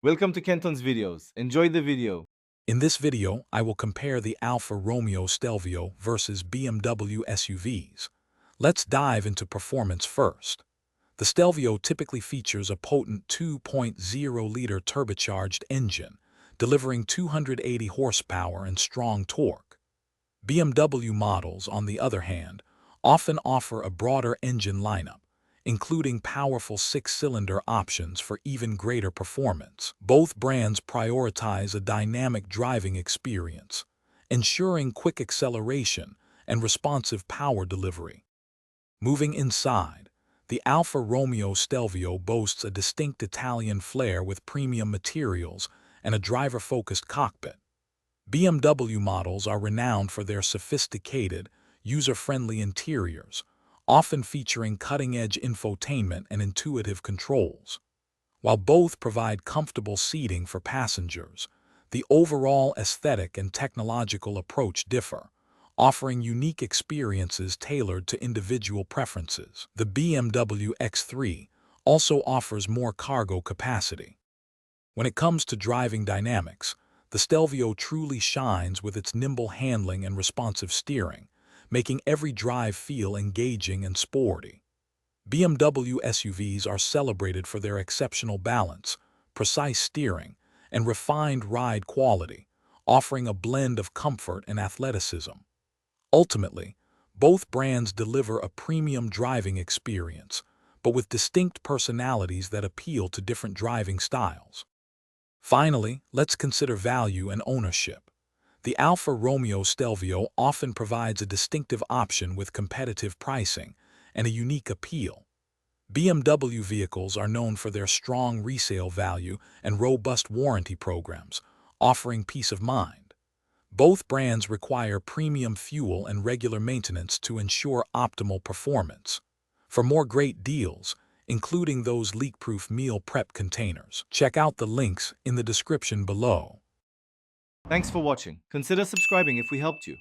Welcome to Kenton's videos. Enjoy the video. In this video, I will compare the Alfa Romeo Stelvio versus BMW SUVs. Let's dive into performance first. The Stelvio typically features a potent 2.0-liter turbocharged engine, delivering 280 horsepower and strong torque. BMW models, on the other hand, often offer a broader engine lineup, including powerful six-cylinder options for even greater performance. Both brands prioritize a dynamic driving experience, ensuring quick acceleration and responsive power delivery. Moving inside, the Alfa Romeo Stelvio boasts a distinct Italian flair with premium materials and a driver-focused cockpit. BMW models are renowned for their sophisticated, user-friendly interiors, often featuring cutting-edge infotainment and intuitive controls. While both provide comfortable seating for passengers, the overall aesthetic and technological approach differ, offering unique experiences tailored to individual preferences. The BMW X3 also offers more cargo capacity. When it comes to driving dynamics, the Stelvio truly shines with its nimble handling and responsive steering, making every drive feel engaging and sporty. BMW SUVs are celebrated for their exceptional balance, precise steering, and refined ride quality, offering a blend of comfort and athleticism. Ultimately, both brands deliver a premium driving experience, but with distinct personalities that appeal to different driving styles. Finally, let's consider value and ownership. The Alfa Romeo Stelvio often provides a distinctive option with competitive pricing and a unique appeal. BMW vehicles are known for their strong resale value and robust warranty programs, offering peace of mind. Both brands require premium fuel and regular maintenance to ensure optimal performance. For more great deals, including those leak-proof meal prep containers, check out the links in the description below. Thanks for watching. Consider subscribing if we helped you.